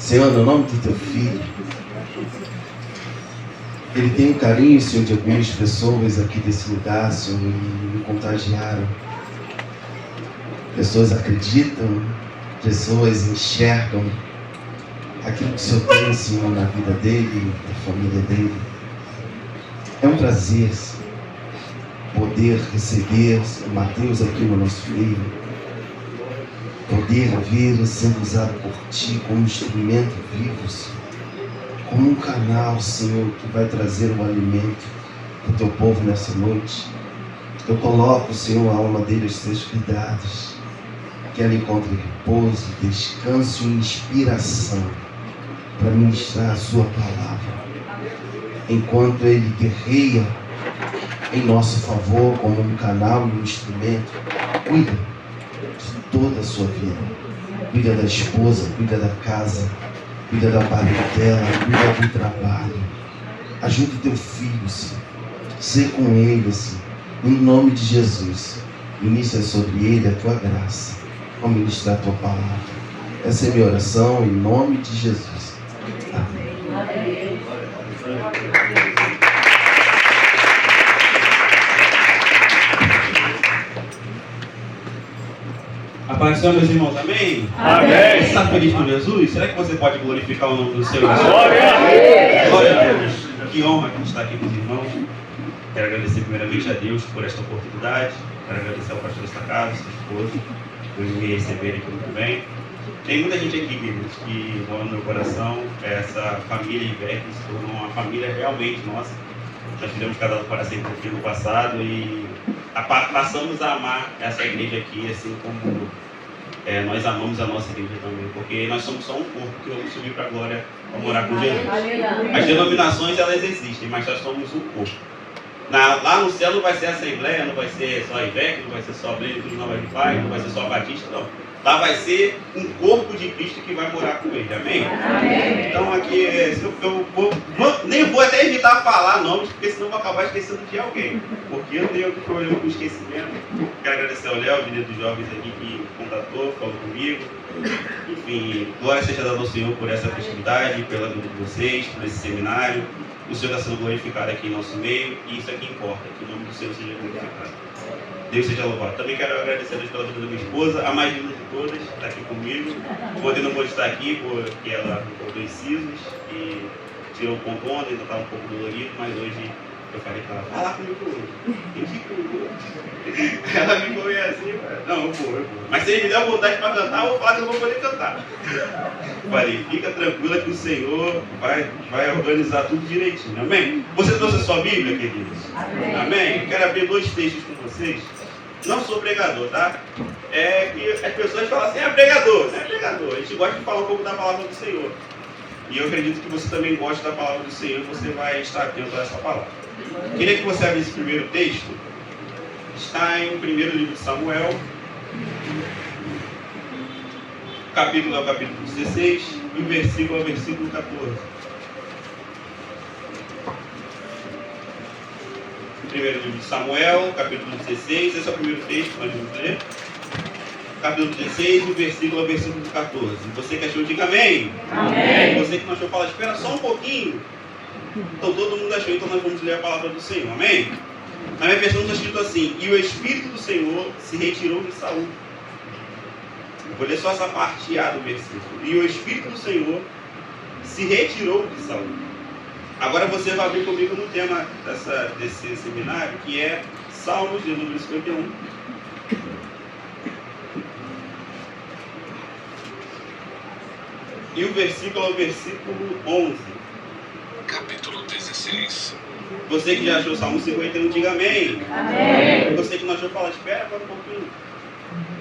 Senhor, no nome do teu filho, ele tem um carinho, Senhor, de algumas pessoas aqui desse lugar, Senhor, e me contagiaram. Pessoas acreditam, pessoas enxergam aquilo que o Senhor tem, Senhor, na vida dele, na família dele. É um prazer, Senhor, poder receber o Mateus aqui no nosso meio, poder vê-lo sendo usado por Ti como instrumento vivo, Senhor, como um canal, Senhor, que vai trazer um alimento para o Teu povo nessa noite. Eu coloco, Senhor, a alma dele aos Teus cuidados, que ela encontre repouso, descanso e inspiração para ministrar a Sua palavra, enquanto ele guerreia em nosso favor como um canal e um instrumento. Cuida de toda a sua vida, cuida da esposa, cuida da casa, cuida da parentela, cuida do trabalho. Ajude teu filho, Senhor. Sê com ele, Senhor. Em nome de Jesus, inicia sobre ele a tua graça, ao ministrar a tua palavra. Essa é a minha oração em nome de Jesus. Amém. A paz do Senhor, meus irmãos, amém? Amém. Você está feliz com Jesus? Será que você pode glorificar o nome do Senhor? Glória a Deus! Glória a Deus! Que honra que estar aqui com os irmãos. Quero agradecer primeiramente a Deus por esta oportunidade. Quero agradecer ao pastor desta casa, sua esposa, por me receberem aqui muito bem. Tem muita gente aqui, queridos, que mora no meu coração. Essa família Ibeck se tornou uma família realmente nossa. Nós fizemos casado para sempre aqui no passado e passamos a amar essa igreja aqui, assim como nós amamos a nossa igreja também, porque nós somos só um corpo que vamos subir para a glória para morar com Jesus. As denominações, elas existem, mas nós somos um corpo. Lá no céu não vai ser Assembleia, não vai ser só a Ibeck, não vai ser só a Blênia dos Nova de Pai, não vai ser só a Batista, não. Lá vai ser um corpo de Cristo que vai morar com ele, amém? Amém. Então aqui, nem vou até evitar falar nomes, porque senão vou acabar esquecendo de alguém. Porque eu tenho algum problema com esquecimento. Quero agradecer ao Léo, líder dos jovens aqui, que me contatou, falou comigo. Enfim, glória seja dada ao Senhor por essa festividade, pela vida de vocês, por esse seminário. O Senhor está sendo glorificado aqui em nosso meio, e isso aqui importa, que o nome do Senhor seja glorificado. Deus seja louvado. Também quero agradecer a Deus pela vida da minha esposa, a mais linda de todas, está aqui comigo. Ontem não pôde estar aqui porque ela cortou incisos e tirou o ponto ontem, ainda estava um pouco dolorido, mas hoje eu falei para ela, vai lá comigo hoje. Tem que ir comigo. Ela ficou meio assim, não, eu vou. Mas se ele me der vontade para cantar, eu vou falar que eu não vou poder cantar. Falei, fica tranquila que o Senhor vai organizar tudo direitinho, amém? Você trouxe a sua Bíblia, queridos? Amém? Eu quero abrir 2 textos com vocês. Não sou pregador, tá? É que as pessoas falam assim, é pregador, não é pregador. A gente gosta de falar um pouco da palavra do Senhor. E eu acredito que você também gosta da palavra do Senhor, você vai estar atento a essa palavra. Queria que você abrisse o primeiro texto. Está em 1º livro de Samuel, capítulo é o capítulo 16, e o versículo é o versículo 14. 1º livro de Samuel, capítulo 16, esse é o primeiro texto que nós vamos ler. Capítulo 16, o versículo é o versículo 14. Você que achou, diga amém. Amém. Você que não achou, fala, espera só um pouquinho. Então todo mundo achou, então nós vamos ler a palavra do Senhor, amém? Na minha versão está escrito assim, e o Espírito do Senhor se retirou de Saul. Eu vou ler só essa parte A do versículo. E o Espírito do Senhor se retirou de Saul. Agora você vai abrir comigo no tema desse seminário, que é Salmos de número 51. E o versículo é o versículo 11. Capítulo 16. Você que já achou o Salmo 51, diga amém. Amém. Você que não achou, fala, espera agora um pouquinho.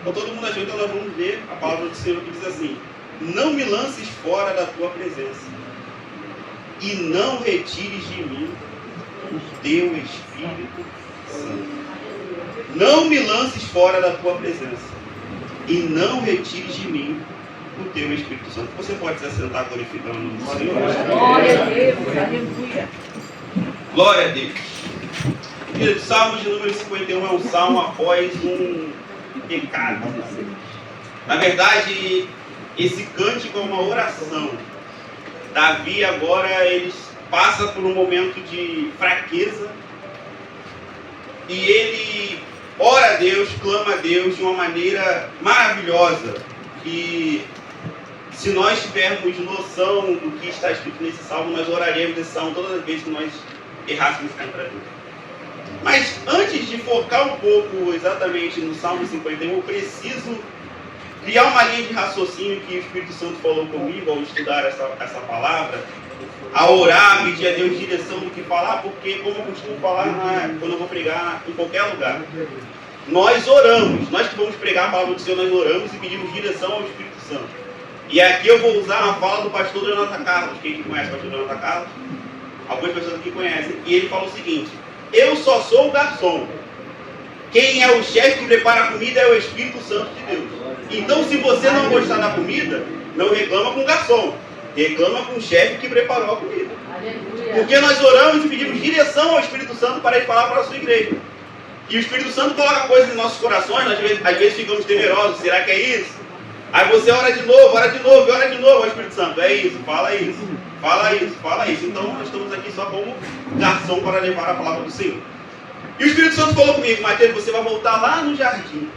Então todo mundo achou, então nós vamos ler a palavra do Senhor que diz assim: não me lances fora da tua presença, e não retires de mim o teu Espírito Santo. Não me lances fora da tua presença, e não retires de mim o teu Espírito Santo. Você pode se assentar glorificando o nome do Senhor? Glória a Deus, aleluia. Glória a Deus. O Salmo de número 51 é um salmo após um pecado. Na verdade, esse cântico é uma oração Davi agora ele passa por um momento de fraqueza e ele ora a Deus, clama a Deus de uma maneira maravilhosa, que se nós tivermos noção do que está escrito nesse salmo, nós oraremos esse salmo todas as vezes que nós errássemos contra Deus. Mas antes de focar um pouco exatamente no Salmo 51, eu preciso criar uma linha de raciocínio que o Espírito Santo falou comigo ao estudar essa palavra, a orar, pedir a Deus direção do que falar, porque, como eu costumo falar quando eu vou pregar em qualquer lugar, nós oramos, nós que vamos pregar a palavra do Senhor, nós oramos e pedimos direção ao Espírito Santo. E aqui eu vou usar a fala do pastor Jonathan Carlos. Quem conhece o pastor Jonathan Carlos? Algumas pessoas aqui conhecem. E ele fala o seguinte: eu só sou o garçom. Quem é o chefe que prepara a comida é o Espírito Santo de Deus. Então, se você não gostar da comida, não reclama com o garçom, reclama com o chefe que preparou a comida. Porque nós oramos e pedimos direção ao Espírito Santo para ele falar para a sua igreja. E o Espírito Santo coloca coisas em nossos corações, nós às vezes ficamos temerosos. Será que é isso? Aí você ora de novo, ora de novo, ora de novo ao Espírito Santo. É isso, fala isso, fala isso, fala isso. Então nós estamos aqui só como garçom para levar a palavra do Senhor. E o Espírito Santo falou comigo: Mateus, você vai voltar lá no jardim.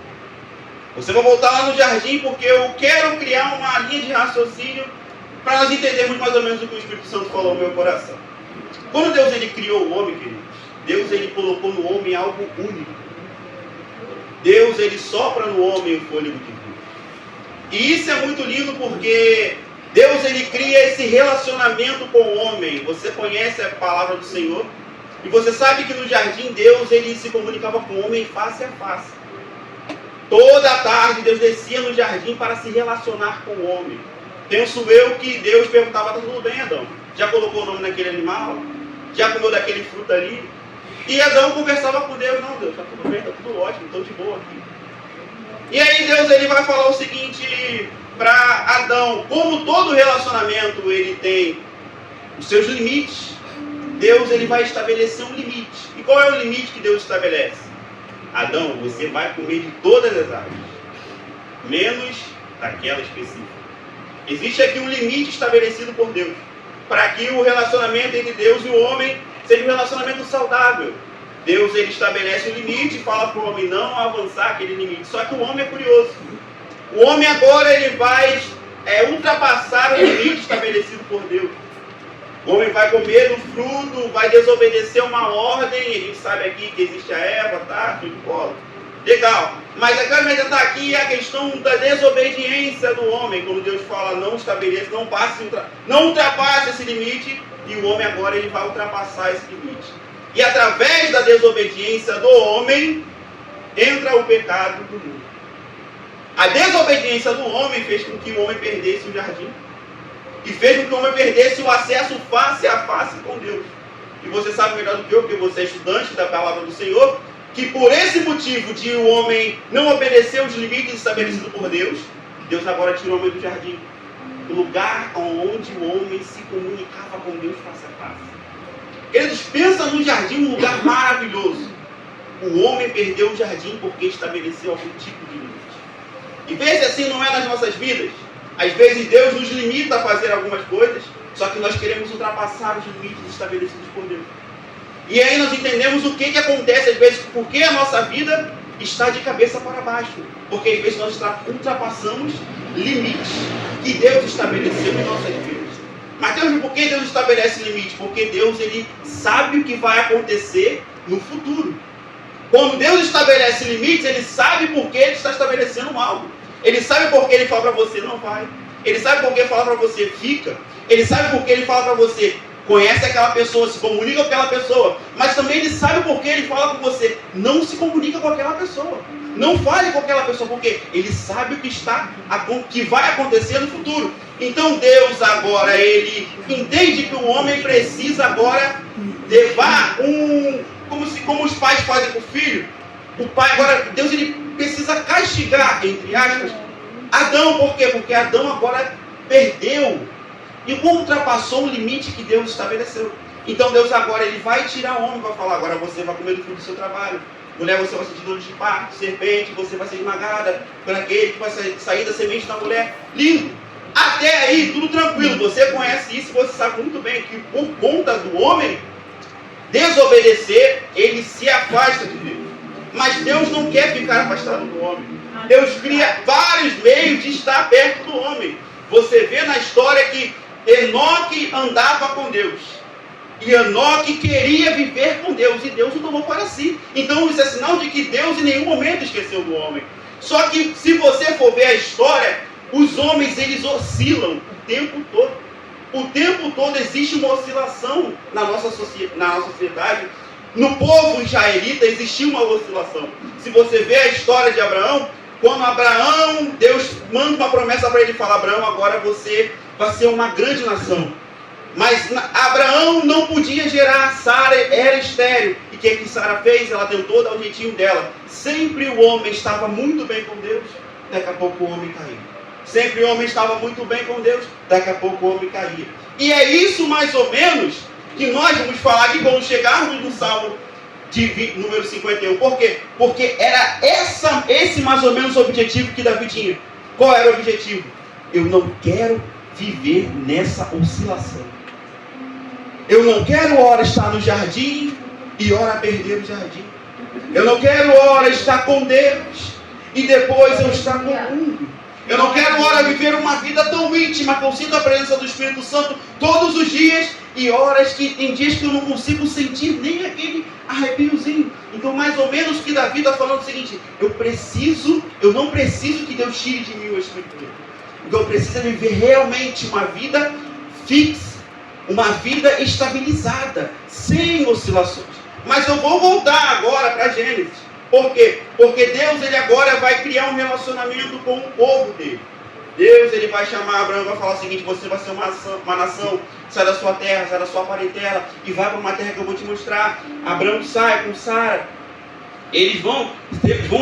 Você vai voltar lá no jardim porque eu quero criar uma linha de raciocínio para nós entendermos mais ou menos o que o Espírito Santo falou no meu coração. Quando Deus ele criou o homem, queridos, Deus ele colocou no homem algo único. Deus ele sopra no homem o fôlego de vida. E isso é muito lindo porque Deus ele cria esse relacionamento com o homem. Você conhece a palavra do Senhor e você sabe que no jardim Deus ele se comunicava com o homem face a face. Toda a tarde Deus descia no jardim para se relacionar com o homem. Penso eu que Deus perguntava: tá tudo bem, Adão? Já colocou o nome naquele animal? Já comeu daquele fruto ali? E Adão conversava com Deus: não, Deus, tá tudo bem, tá tudo ótimo, estou de boa aqui. E aí Deus ele vai falar o seguinte para Adão: como todo relacionamento ele tem os seus limites, Deus ele vai estabelecer um limite. E qual é o limite que Deus estabelece? Adão, você vai comer de todas as árvores, menos daquela específica. Existe aqui um limite estabelecido por Deus, para que o relacionamento entre Deus e o homem seja um relacionamento saudável. Deus ele estabelece o limite e fala para o homem não avançar aquele limite. Só que o homem é curioso. O homem agora ele vai ultrapassar o limite estabelecido por Deus. O homem vai comer do fruto, vai desobedecer uma ordem. A gente sabe aqui que existe a Eva, tá? Tudo de bola. Legal. Mas eu quero me atentar aqui a questão da desobediência do homem. Quando Deus fala não estabeleça, não ultrapasse esse limite. E o homem agora ele vai ultrapassar esse limite. E através da desobediência do homem, entra o pecado do mundo. A desobediência do homem fez com que o homem perdesse o jardim. E fez com que o homem perdesse o acesso face a face com Deus. E você sabe melhor do que eu, porque você é estudante da palavra do Senhor, que por esse motivo de o homem não obedecer os limites estabelecidos por Deus, Deus agora tirou o homem do jardim. O lugar onde o homem se comunicava com Deus face a face. Queridos, pensa no jardim, um lugar maravilhoso. O homem perdeu o jardim porque estabeleceu algum tipo de limite. E veja assim, não é nas nossas vidas. Às vezes Deus nos limita a fazer algumas coisas, só que nós queremos ultrapassar os limites estabelecidos por Deus. E aí nós entendemos o que acontece às vezes, porque a nossa vida está de cabeça para baixo. Porque às vezes nós ultrapassamos limites que Deus estabeleceu em nossas vidas. Mateus, por que Deus estabelece limite? Porque Deus ele sabe o que vai acontecer no futuro. Quando Deus estabelece limites, ele sabe por que ele está estabelecendo algo. Ele sabe por que ele fala para você não vai. Ele sabe por que ele fala para você fica. Ele sabe por que ele fala para você conhece aquela pessoa, se comunica com aquela pessoa. Mas também ele sabe por que ele fala com você não se comunica com aquela pessoa. Não fale com aquela pessoa, porque ele sabe o que vai acontecer no futuro. Então Deus agora, ele entende que o homem precisa agora levar como os pais fazem com o filho. O pai agora, Deus ele precisa castigar, entre aspas, Adão. Por quê? Porque Adão agora perdeu e ultrapassou o limite que Deus estabeleceu. Então Deus agora ele vai tirar o homem, vai falar: agora você vai comer do fruto do seu trabalho. Mulher, você vai sentir dor de parto. Serpente, você vai ser esmagada por aquele que vai sair da semente da mulher. Lindo! Até aí, tudo tranquilo. Você conhece isso, você sabe muito bem que por conta do homem desobedecer, ele se afasta de Deus. Mas Deus não quer ficar afastado do homem. Deus cria vários meios de estar perto do homem. Você vê na história que Enoque andava com Deus. E Enoque queria viver com Deus. E Deus o tomou para si. Então isso é sinal de que Deus em nenhum momento esqueceu do homem. Só que se você for ver a história, os homens eles oscilam o tempo todo. O tempo todo existe uma oscilação na nossa sociedade. No povo israelita existia uma oscilação. Se você vê a história de Abraão, quando Abraão, Deus manda uma promessa para ele, fala: Abraão, agora você vai ser uma grande nação. Mas Abraão não podia gerar, Sara era estéril. E o que Sara fez? Ela tentou dar o jeitinho dela. Sempre o homem estava muito bem com Deus, daqui a pouco o homem caía. Sempre o homem estava muito bem com Deus, daqui a pouco o homem caía. E é isso mais ou menos que nós vamos falar aqui quando chegarmos no Salmo de número 51. Por quê? Porque era esse mais ou menos o objetivo que Davi tinha. Qual era o objetivo? Eu não quero viver nessa oscilação. Eu não quero ora estar no jardim e ora perder o jardim. Eu não quero ora estar com Deus e depois eu estar com o mundo. Eu não quero ora viver uma vida tão íntima que eu sinto a presença do Espírito Santo todos os dias e horas que tem dias que eu não consigo sentir nem aquele arrepiozinho. Então mais ou menos que Davi está falando o seguinte: eu não preciso que Deus tire de mim o Espírito dele. O que eu preciso é viver realmente uma vida fixa, uma vida estabilizada, sem oscilações. Mas eu vou voltar agora para Gênesis. Por quê? Porque Deus ele agora vai criar um relacionamento com o povo dele. Deus ele vai chamar Abraão e vai falar o seguinte: você vai ser uma nação, sai da sua terra, sai da sua parentela e vai para uma terra que eu vou te mostrar. Abraão sai com Sara. Eles vão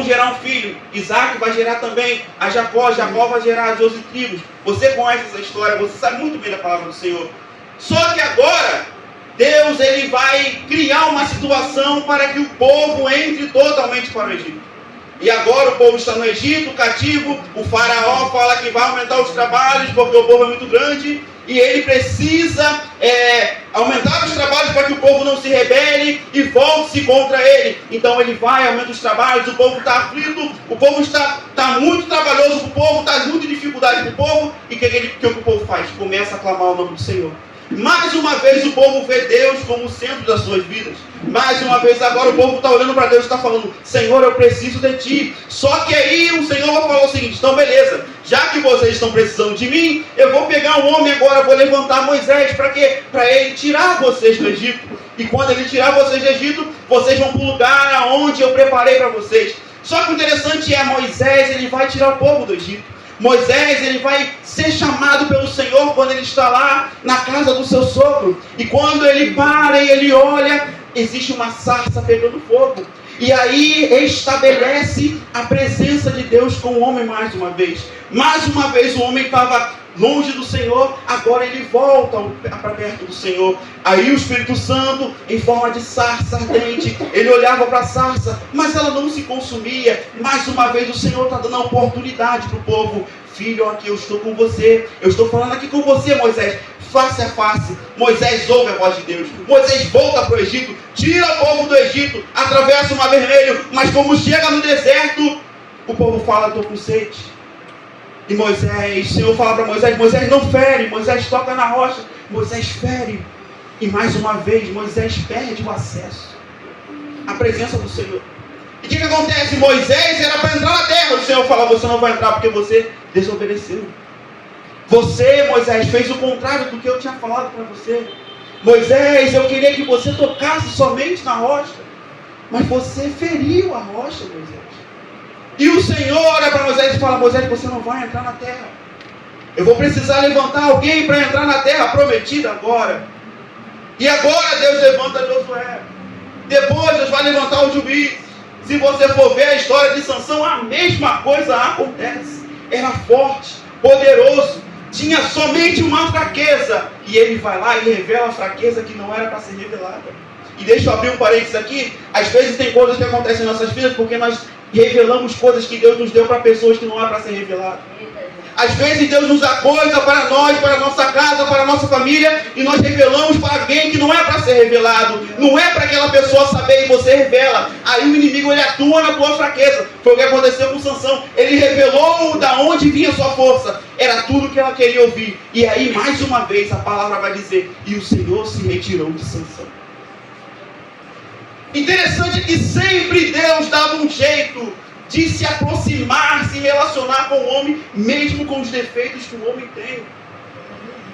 gerar um filho. Isaac vai gerar também a Jacó. Jacó vai gerar as 12 tribos. Você conhece essa história, você sabe muito bem da palavra do Senhor. Só que agora Deus ele vai criar uma situação para que o povo entre totalmente para o Egito. E agora o povo está no Egito, cativo. O faraó fala que vai aumentar os trabalhos porque o povo é muito grande. E ele precisa aumentar os trabalhos para que o povo não se rebele e volte-se contra ele. Então ele vai, aumenta os trabalhos, o povo está aflito, o povo está muito trabalhoso, o povo está muito dificuldade para o povo. E o que o povo faz? Começa a clamar o nome do Senhor. Mais uma vez o povo vê Deus como o centro das suas vidas. Mais uma vez agora o povo está olhando para Deus e está falando: Senhor, eu preciso de Ti. Só que aí o Senhor vai falar o seguinte: então beleza, já que vocês estão precisando de mim, eu vou pegar um homem agora, vou levantar Moisés. Para quê? Para ele tirar vocês do Egito. E quando ele tirar vocês do Egito, vocês vão para o lugar aonde eu preparei para vocês. Só que o interessante é Moisés, ele vai tirar o povo do Egito. Moisés ele vai ser chamado pelo Senhor quando ele está lá na casa do seu sogro. E quando ele para e ele olha, existe uma sarça pegando fogo. E aí estabelece a presença de Deus com o homem mais uma vez. Mais uma vez o homem estava longe do Senhor, agora ele volta para perto do Senhor. Aí o Espírito Santo, em forma de sarça ardente, ele olhava para a sarça, mas ela não se consumia. Mais uma vez o Senhor está dando a oportunidade para o povo: filho, aqui eu estou com você, eu estou falando aqui com você, Moisés, face a face. Moisés ouve a voz de Deus. Moisés volta para o Egito, tira o povo do Egito, atravessa o Mar Vermelho, mas como chega no deserto, o povo fala: estou com sede. E Moisés, o Senhor fala para Moisés: Moisés, não fere. Moisés toca na rocha, Moisés fere. E mais uma vez Moisés perde o acesso à presença do Senhor. E o que acontece? Moisés era para entrar na terra. O Senhor fala: você não vai entrar porque você desobedeceu. Você, Moisés, fez o contrário do que eu tinha falado para você. Moisés, eu queria que você tocasse somente na rocha, mas você feriu a rocha, Moisés. E o Senhor olha para Moisés e fala: Moisés, você não vai entrar na terra. Eu vou precisar levantar alguém para entrar na terra prometida agora. E agora Deus levanta Josué. Depois Deus vai levantar o juiz. Se você for ver a história de Sansão, a mesma coisa acontece. Era forte, poderoso, tinha somente uma fraqueza. E ele vai lá e revela a fraqueza que não era para ser revelada. E deixa eu abrir um parênteses aqui. Às vezes tem coisas que acontecem em nossas vidas porque nós revelamos coisas que Deus nos deu para pessoas que não é para ser revelado. Às vezes Deus nos dá coisa para nós, para a nossa casa, para a nossa família, e nós revelamos para alguém que não é para ser revelado, não é para aquela pessoa saber e você revela. Aí o inimigo ele atua na tua fraqueza. Foi o que aconteceu com Sansão. Ele revelou da onde vinha a sua força. Era tudo que ela queria ouvir. E aí mais uma vez a palavra vai dizer: e o Senhor se retirou de Sansão. Interessante que sempre Deus dava um jeito de se aproximar, se relacionar com o homem, mesmo com os defeitos que o homem tem.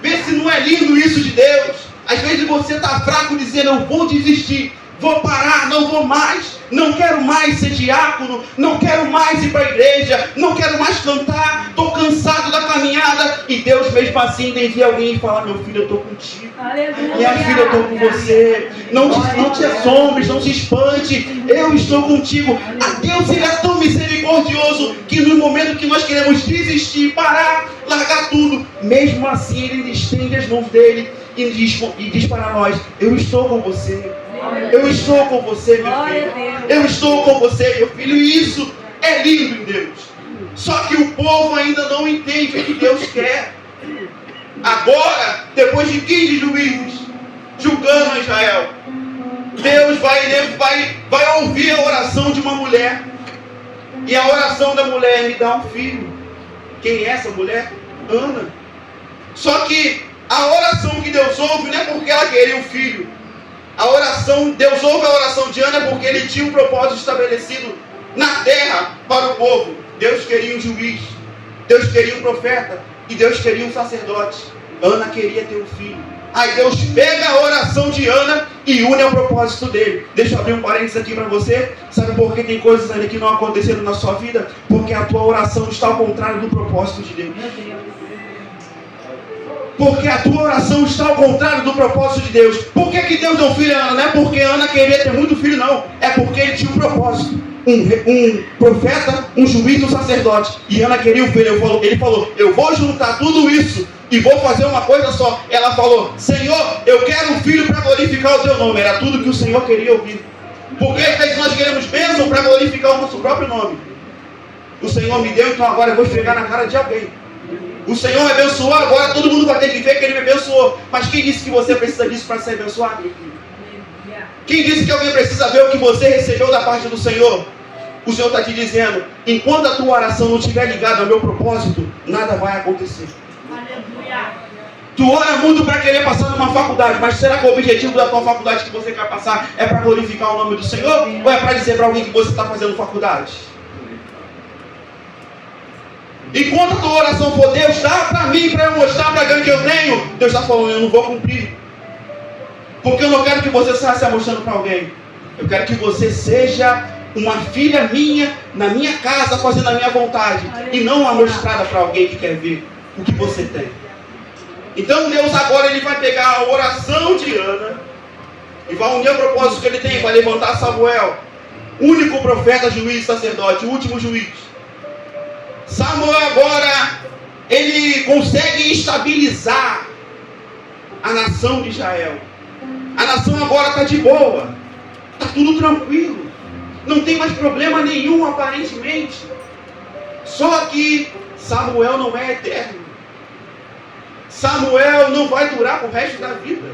Vê se não é lindo isso de Deus. Às vezes você está fraco dizendo: eu vou desistir, vou parar, não vou mais, não quero mais ser diácono, não quero mais ir para a igreja, não quero mais cantar, estou cansado da caminhada. E Deus mesmo assim envia alguém e fala: meu filho, eu estou contigo. Aleluia. Minha filha, eu estou com você. Não te assombres, não se espante. Eu estou contigo. A Deus ele é tão misericordioso que no momento que nós queremos desistir, parar, largar tudo, mesmo assim ele estende as mãos dele e diz para nós: eu estou com você. Eu estou com você, meu filho. Eu estou com você, meu filho. E isso é lindo em Deus. Só que o povo ainda não entende o que Deus quer. Agora, depois de 15 juízes julgando Israel, Deus vai ouvir a oração de uma mulher. E a oração da mulher: me dá um filho. Quem é essa mulher? Ana. Só que a oração que Deus ouve não é porque ela queria um filho. Deus ouve a oração de Ana porque ele tinha um propósito estabelecido na terra para o povo. Deus queria um juiz, Deus queria um profeta e Deus queria um sacerdote. Ana queria ter um filho. Aí Deus pega a oração de Ana e une ao propósito dele. Deixa eu abrir um parênteses aqui para você. Sabe por que tem coisas ainda que não aconteceram na sua vida? Porque a tua oração está ao contrário do propósito de Deus. Porque a tua oração está ao contrário do propósito de Deus. Por que Deus deu filho a Ana? Não é porque Ana queria ter muito filho, não. É porque ele tinha um propósito. Um profeta, um juiz, um sacerdote. E Ana queria um filho. Ele falou: eu vou juntar tudo isso e vou fazer uma coisa só. Ela falou: Senhor, eu quero um filho para glorificar o teu nome. Era tudo que o Senhor queria ouvir. Porque às vezes nós queremos bênção para glorificar o nosso próprio nome. O Senhor me deu, então agora eu vou esfregar na cara de alguém. O Senhor me abençoou, agora todo mundo vai ter que ver que Ele me abençoou. Mas quem disse que você precisa disso para ser abençoado, meu filho? Quem disse que alguém precisa ver o que você recebeu da parte do Senhor? O Senhor está te dizendo: enquanto a tua oração não estiver ligada ao meu propósito, nada vai acontecer. Aleluia. Tu ora muito para querer passar numa faculdade, mas será que o objetivo da tua faculdade que você quer passar é para glorificar o nome do Senhor? Ou é para dizer para alguém que você está fazendo faculdade? Enquanto a tua oração for: Deus, dá para mim, para eu mostrar para alguém que eu tenho, Deus está falando: eu não vou cumprir. Porque eu não quero que você saia se mostrando para alguém. Eu quero que você seja uma filha minha, na minha casa, fazendo a minha vontade. E não uma mostrada para alguém que quer ver o que você tem. Então Deus agora ele vai pegar a oração de Ana e vai unir o propósito que ele tem. Vai levantar Samuel, único profeta, juiz, sacerdote, o último juiz. Samuel agora ele consegue estabilizar a nação de Israel. A nação agora está de boa, está tudo tranquilo, não tem mais problema nenhum aparentemente. Só que Samuel não é eterno. Samuel não vai durar para o resto da vida.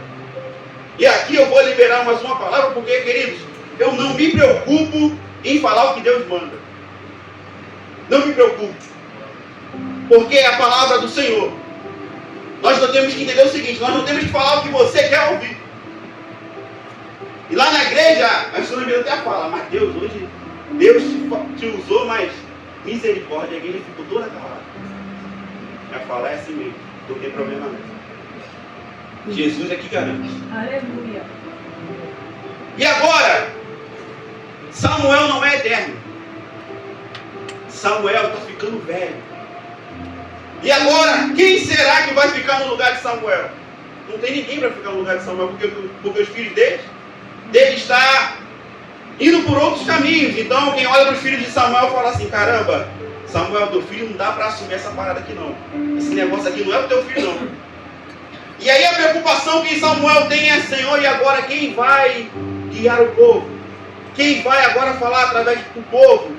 E aqui eu vou liberar mais uma palavra, porque, queridos, eu não me preocupo em falar o que Deus manda. Não me preocupo. Porque é a palavra do Senhor. Nós não temos que entender o seguinte: nós não temos que falar o que você quer ouvir. E lá na igreja, a pastora Mira até fala: mas Deus, hoje, Deus te usou, mas misericórdia, a igreja ficou toda calada. Vai falar é assim mesmo, não tem problema não. Jesus é que garante. Aleluia. E agora, Samuel não é eterno. Samuel está ficando velho. E agora, quem será que vai ficar no lugar de Samuel? Não tem ninguém para ficar no lugar de Samuel, porque os filhos dele está indo por outros caminhos. Então, quem olha para os filhos de Samuel fala assim: caramba, Samuel, teu filho não dá para assumir essa parada aqui não. Esse negócio aqui não é o teu filho não. E aí a preocupação que Samuel tem é: Senhor, e agora quem vai guiar o povo? Quem vai agora falar através do povo?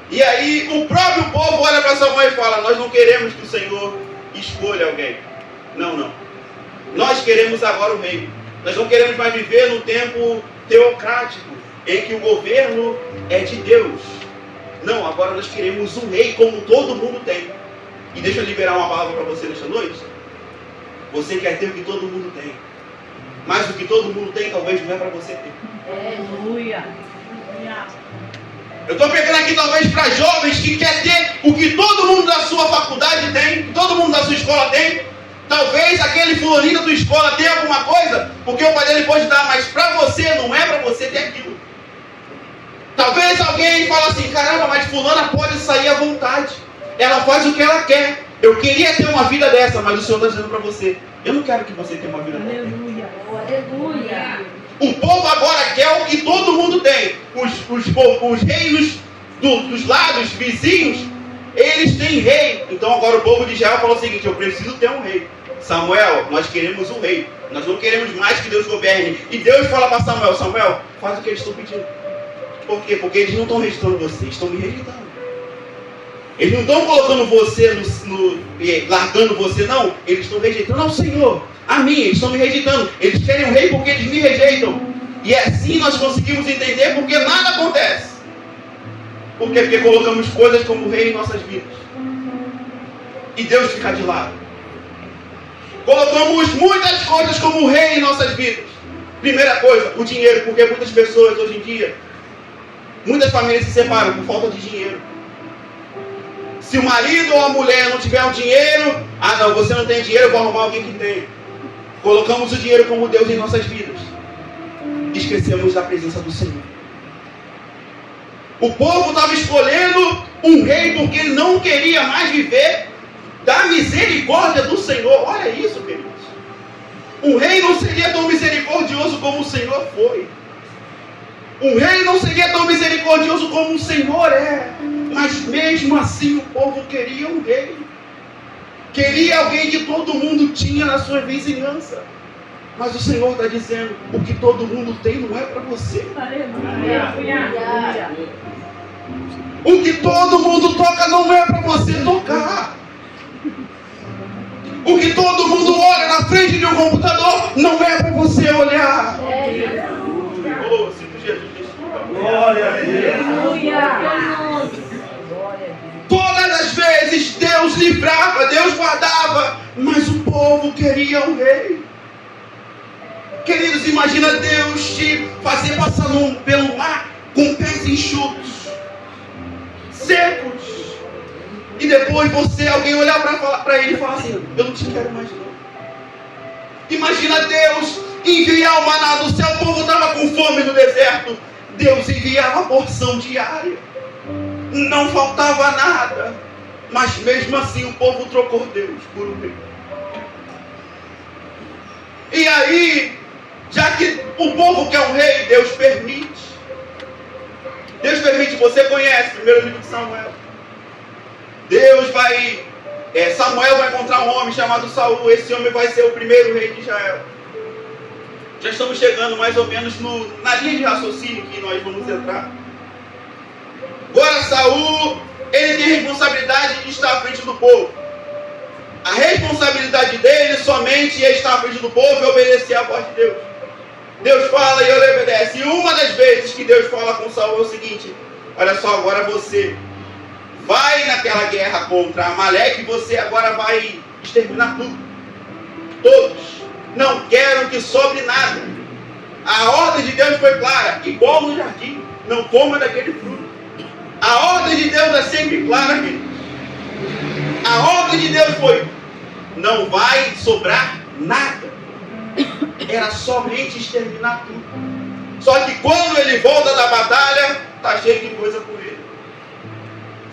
E aí o próprio povo olha para Samuel e fala: fala, nós não queremos que o Senhor escolha alguém. Não. Nós queremos agora o rei. Nós não queremos mais viver num tempo teocrático, em que o governo é de Deus. Não, agora nós queremos um rei como todo mundo tem. E deixa eu liberar uma palavra para você nesta noite. Você quer ter o que todo mundo tem. Mas o que todo mundo tem talvez não é para você ter. Aleluia. Eu estou pegando aqui talvez para jovens que querem ter o que todo mundo da sua faculdade tem, que todo mundo da sua escola tem. Talvez aquele fulaninho da tua escola tenha alguma coisa, porque o pai dele pode dar, mas para você não é para você ter aquilo. Talvez alguém fale assim, caramba, mas fulana pode sair à vontade. Ela faz o que ela quer. Eu queria ter uma vida dessa, mas o Senhor está dizendo para você, eu não quero que você tenha uma vida dessa. Aleluia. Aleluia. O povo agora quer o que todo mundo tem. Os reinos dos lados vizinhos, eles têm rei. Então agora o povo de Israel falou o seguinte, eu preciso ter um rei. Samuel, nós queremos um rei. Nós não queremos mais que Deus governe. E Deus fala para Samuel, Samuel, faz o que eles estão pedindo. Por quê? Porque eles não estão rejeitando você, eles estão me rejeitando. Eles não estão colocando você largando você, não. Eles estão rejeitando ao Senhor, a mim, eles estão me rejeitando. Eles querem um rei porque eles me rejeitam. E assim nós conseguimos entender porque nada acontece. Por quê? Porque colocamos coisas como rei em nossas vidas. E Deus fica de lado. Colocamos muitas coisas como rei em nossas vidas. Primeira coisa, o dinheiro. Porque muitas pessoas hoje em dia, muitas famílias se separam por falta de dinheiro. Se o marido ou a mulher não tiver o dinheiro, não, você não tem dinheiro, eu vou arrumar alguém que tem. Colocamos o dinheiro como Deus em nossas vidas. Esquecemos da presença do Senhor. O povo estava escolhendo um rei porque ele não queria mais viver da misericórdia do Senhor. Olha isso, queridos. Um rei não seria tão misericordioso como o Senhor foi. Um rei não seria tão misericordioso como o Senhor é. Mas mesmo assim o povo queria um rei. Queria alguém que todo mundo tinha na sua vizinhança. Mas o Senhor está dizendo, o que todo mundo tem não é para você. Aleluia. O que todo mundo toca não é para você tocar. O que todo mundo olha na frente de um computador não é para você olhar. Oh, sinto Jesus. Glória a Deus. Todas as vezes Deus livrava, Deus guardava, mas o povo queria um rei. Queridos, imagina Deus te fazer passar pelo mar com pés enxutos, secos, e depois alguém olhar para ele e falar assim, eu não te quero mais não. Imagina Deus enviar o maná do céu, o povo estava com fome no deserto, Deus enviava a porção diária, não faltava nada, mas mesmo assim o povo trocou Deus por um rei. E aí, já que o povo quer um rei, Deus permite. Deus permite, você conhece, primeiro livro de Samuel. Samuel vai encontrar um homem chamado Saul. Esse homem vai ser o primeiro rei de Israel. Já estamos chegando mais ou menos na linha de raciocínio que nós vamos entrar. Agora Saul, ele tem a responsabilidade de estar à frente do povo. A responsabilidade dele somente é estar à frente do povo e obedecer à voz de Deus. Deus fala e ele obedece. E uma das vezes que Deus fala com Saul é o seguinte: olha só, agora você vai naquela guerra contra Amaleque e você agora vai exterminar tudo. Todos. Não quero que sobre nada. A ordem de Deus foi clara, igual no jardim. Não coma daquele fruto. A ordem de Deus é sempre clara, querido. A ordem de Deus foi: não vai sobrar nada. Era somente exterminar tudo. Só que quando ele volta da batalha, está cheio de coisa com ele.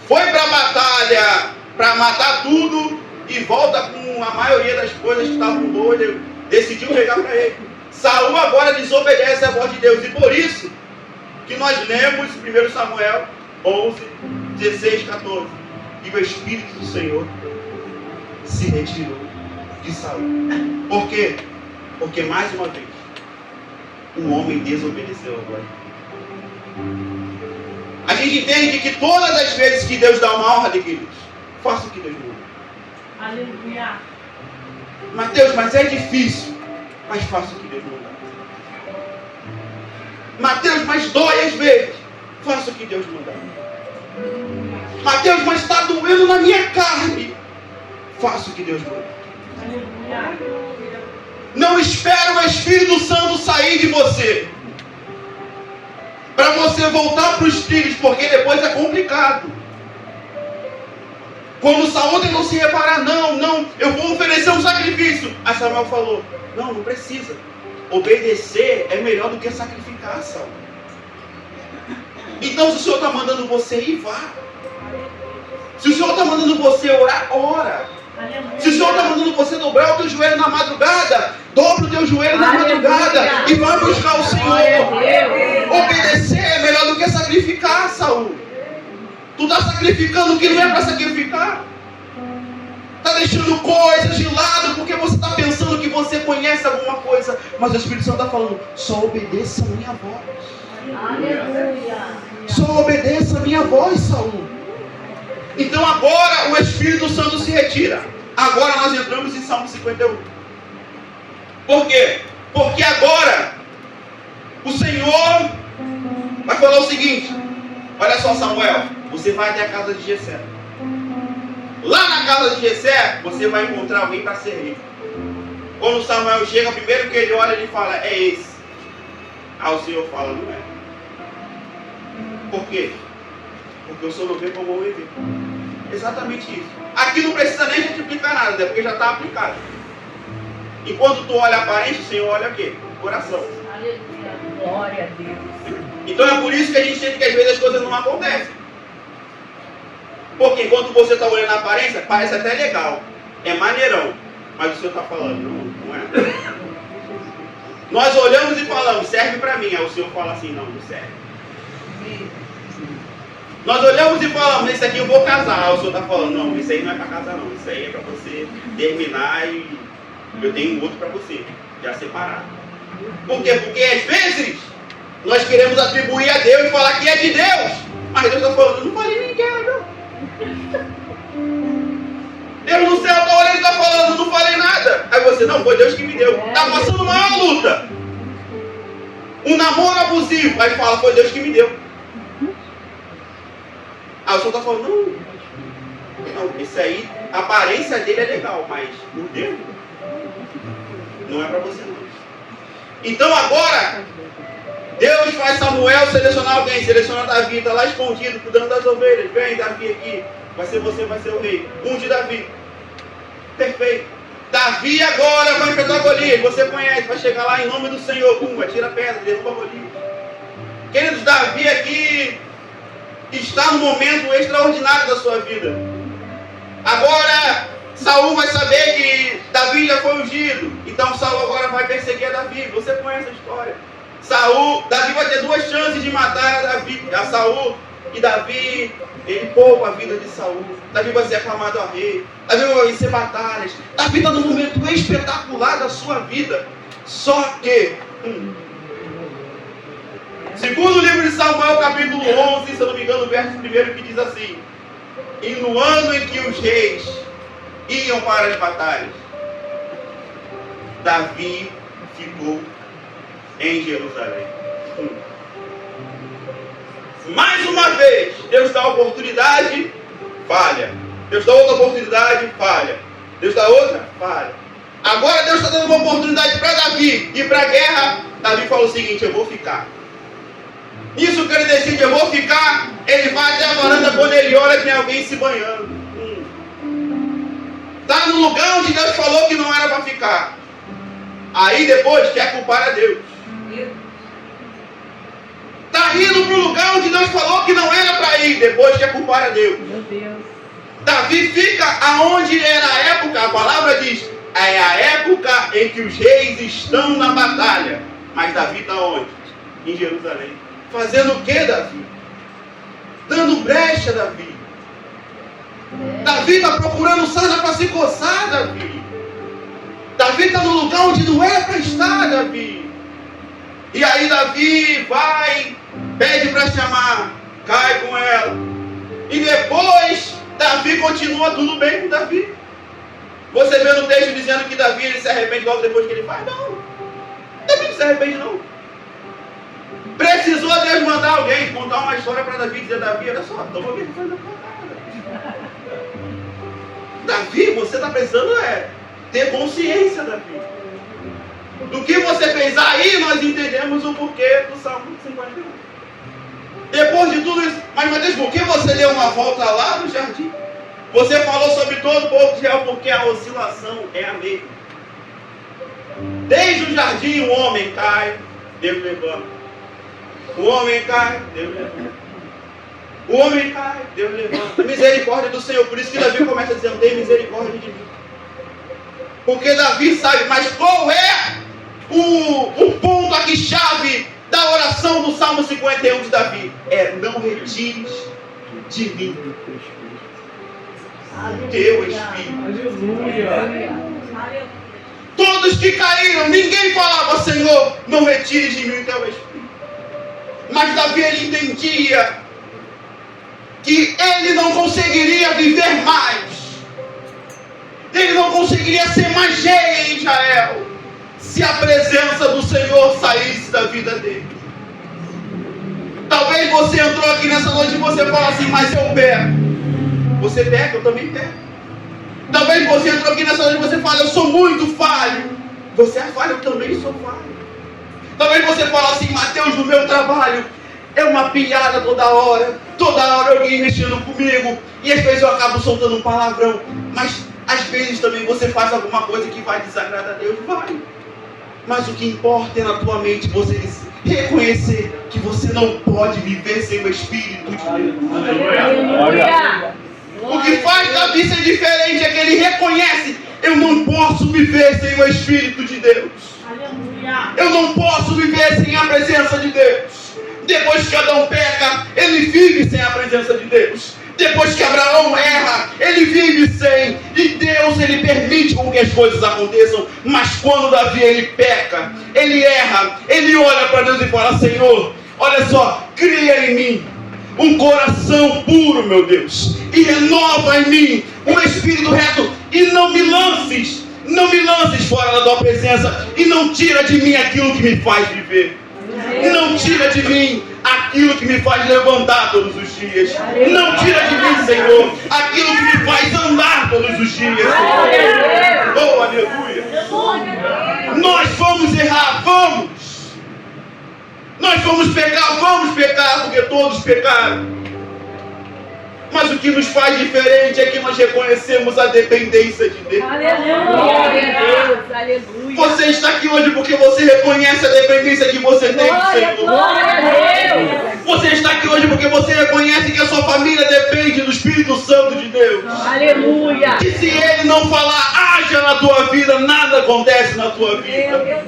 Foi para a batalha para matar tudo e volta com a maioria das coisas que estavam boas. Ele decidiu pegar para ele. Saul agora desobedece a voz de Deus. E por isso que nós lemos 1 Samuel 11, 16, 14. E o Espírito do Senhor se retirou de Saul. Por quê? Porque mais uma vez um homem desobedeceu a voz. A gente entende que todas as vezes que Deus dá uma ordem, queridos, faça o que Deus manda. Aleluia. Mateus, mas é difícil. Mas faça o que Deus manda. Mateus, mas dói às vezes. Faça o que Deus manda. Mateus, mas está doendo na minha carne. Faça o que Deus manda. Aleluia. Não espere o Espírito Santo sair de você para você voltar para os trilhos, porque depois é complicado. Quando Saul tentou se reparar, não, eu vou oferecer um sacrifício. Aí Samuel falou, não precisa. Obedecer é melhor do que sacrificar, Saul. Então se o Senhor está mandando você ir, vá. Se o Senhor está mandando você orar, ora. Se o Senhor está mandando você dobrar o teu joelho na madrugada, dobra o teu joelho na madrugada e vai buscar o Senhor. Obedecer é melhor do que sacrificar, Saul. Tu está sacrificando o que não é para sacrificar. Está deixando coisas de lado porque você está pensando que você conhece alguma coisa. Mas o Espírito Santo está falando, só obedeça a minha voz. Aleluia. Só obedeça a minha voz, Saul. Então agora o Espírito Santo se retira. Agora nós entramos em Salmo 51. Por quê? Porque agora o Senhor vai falar o seguinte. Olha só, Samuel, você vai até a casa de Jessé. Lá na casa de Jessé, você vai encontrar alguém para servir. Quando Samuel chega, o primeiro que ele olha, ele fala, é esse. Aí o Senhor fala, não é. Por quê? Porque o Senhor não vê como eu vê. Exatamente isso. Aqui não precisa nem explicar nada, né? Porque já está aplicado. Enquanto tu olha a aparência, o Senhor olha o quê? O coração. Aleluia. Glória a Deus. Então é por isso que a gente sente que às vezes as coisas não acontecem. Porque enquanto você está olhando a aparência, parece até legal. É maneirão. Mas o Senhor está falando, não é. Nós olhamos e falamos, serve para mim. Aí o Senhor fala assim, não serve. Nós olhamos e falamos, esse aqui eu vou casar. Aí o Senhor está falando, não, isso aí não é para casar não. Isso aí é para você terminar e eu tenho outro para você. Já separado. Por quê? Porque às vezes nós queremos atribuir a Deus e falar que é de Deus. Mas Deus está falando, não falei nem que era, não. Deus no céu está olhando e está falando, não falei nada. Aí você, não, foi Deus que me deu. Está passando uma luta. Um namoro abusivo. Aí fala, foi Deus que me deu. Aí o Senhor está falando, não, isso aí, a aparência dele é legal, mas por dentro não é para você não. Então agora, Deus faz Samuel selecionar alguém, seleciona Davi, está lá escondido, cuidando das ovelhas. Vem Davi aqui, vai ser você, vai ser o rei. De Davi. Perfeito. Davi agora vai enfrentar Golias, você conhece, vai chegar lá em nome do Senhor, atira a pedra, derruba Golias. Queridos, Davi aqui está no momento extraordinário da sua vida. Agora, Saul vai saber que Davi já foi ungido. Então Saul agora vai perseguir a Davi. Você conhece a história. Davi vai ter duas chances de matar a Saul. E Davi, ele poupa a vida de Saul. Davi vai ser aclamado a rei. Davi vai vencer batalhas. Davi está num momento espetacular da sua vida. Só que... Segundo o livro de Samuel, capítulo 11, se eu não me engano, o verso 1 que diz assim: e no ano em que os reis iam para as batalhas, Davi ficou em Jerusalém. Mais uma vez, Deus dá oportunidade, falha. Deus dá outra oportunidade, falha. Deus dá outra, falha. Agora Deus está dando uma oportunidade para Davi ir para a guerra. Davi fala o seguinte: eu vou ficar. Isso que ele decide, eu vou ficar. Ele vai até a varanda, quando ele olha, tem alguém se banhando. Está no lugar onde Deus falou que não era para ficar. Aí depois quer culpar a Deus. Está indo para o lugar onde Deus falou que não era para ir. Depois quer culpar a Deus. Meu Deus. Davi fica aonde era a época. A palavra diz, é a época em que os reis estão na batalha. Mas Davi está onde? Em Jerusalém. Fazendo o que, Davi? Dando brecha, Davi. Davi está procurando sarna para se coçar, Davi. Davi está no lugar onde não era para estar, Davi. E aí Davi vai, pede para chamar, cai com ela. E depois Davi continua tudo bem com Davi. Você vê no texto dizendo que Davi ele se arrepende logo depois que ele faz? Não. Davi não se arrepende não. Precisou Deus mandar alguém contar uma história para Davi e dizer: Davi, olha só, toma vergonha da tua cara. Davi, você está precisando ter consciência, Davi. Do que você fez. Aí nós entendemos o porquê do Salmo 51. Depois de tudo isso, mas Mateus, por que você deu uma volta lá no jardim? Você falou sobre todo o povo de Israel, porque a oscilação é a mesma. Desde o jardim o homem cai, Deus levanta. O homem cai, Deus levanta. O homem cai, Deus levanta. Misericórdia do Senhor. Por isso que Davi começa dizendo: tem misericórdia de mim. Porque Davi sabe, mas qual é o ponto aqui chave da oração do Salmo 51 de Davi? É: não retires de mim teu Espírito. Aleluia. Todos que caíram, ninguém falava: Senhor, não retires de mim teu Espírito. Mas Davi, ele entendia que ele não conseguiria viver mais. Ele não conseguiria ser mais rei em Israel se a presença do Senhor saísse da vida dele. Talvez você entrou aqui nessa noite e você fala assim: mas eu peco. Você peca, eu também peco. Talvez você entrou aqui nessa noite e você fala: eu sou muito falho. Você é falho, eu também sou falho. Talvez você fale assim: Mateus, no meu trabalho é uma piada toda hora alguém mexendo comigo, e às vezes eu acabo soltando um palavrão, mas às vezes também você faz alguma coisa que vai desagradar a Deus. Vai. Mas o que importa é na tua mente você reconhecer que você não pode viver sem o Espírito de Deus. Aleluia. O que faz Davi ser diferente é que ele reconhece: eu não posso viver sem o Espírito de Deus. Aleluia. Eu não posso viver sem a presença de Deus. Depois que Adão peca, ele vive sem a presença de Deus. Depois que Abraão erra, ele vive sem. E Deus, ele permite com que as coisas aconteçam. Mas quando Davi, ele peca, ele erra, ele olha para Deus e fala: Senhor, olha só, cria em mim um coração puro, meu Deus, e renova em mim um espírito reto, e não me lances fora da tua presença, e não tira de mim aquilo que me faz viver. Não tira de mim aquilo que me faz levantar todos os dias. Não tira de mim, Senhor, aquilo que me faz andar todos os dias. Oh, aleluia. Nós vamos errar, vamos. Nós vamos pecar, porque todos pecaram. Mas o que nos faz diferente é que nós reconhecemos a dependência de Deus. Aleluia. Aleluia. Você está aqui hoje porque você reconhece a dependência que você tem do Senhor. Glória a Deus. Você está aqui hoje porque você reconhece que a sua família depende do Espírito Santo de Deus. Aleluia. Que se Ele não falar, haja na tua vida, nada acontece na tua vida.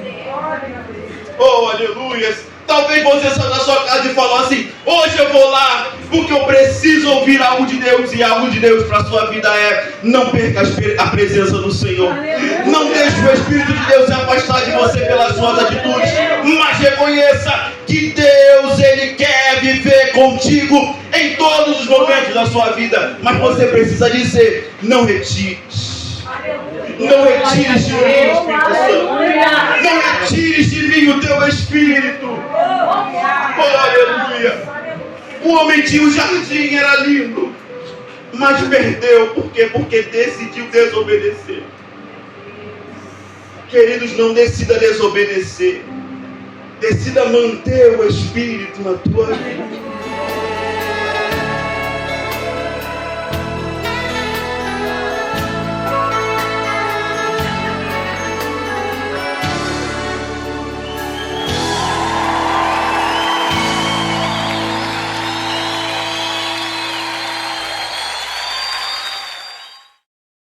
Oh, aleluia. Talvez você saiu da sua casa e falou assim: hoje eu vou lá porque eu preciso ouvir algo de Deus. E algo de Deus para a sua vida é: não perca a presença do Senhor. Não deixe o Espírito de Deus se afastar de você pelas suas atitudes. Mas reconheça que Deus, ele quer viver contigo em todos os momentos da sua vida. Mas você precisa dizer: não retires. Não retires de mim o Espírito Santo. Não retires de mim o teu Espírito. Oh, aleluia. O homem tinha um jardim, era lindo, mas perdeu. Por quê? Porque decidiu desobedecer. Queridos, não decida desobedecer. Decida manter o Espírito na tua vida.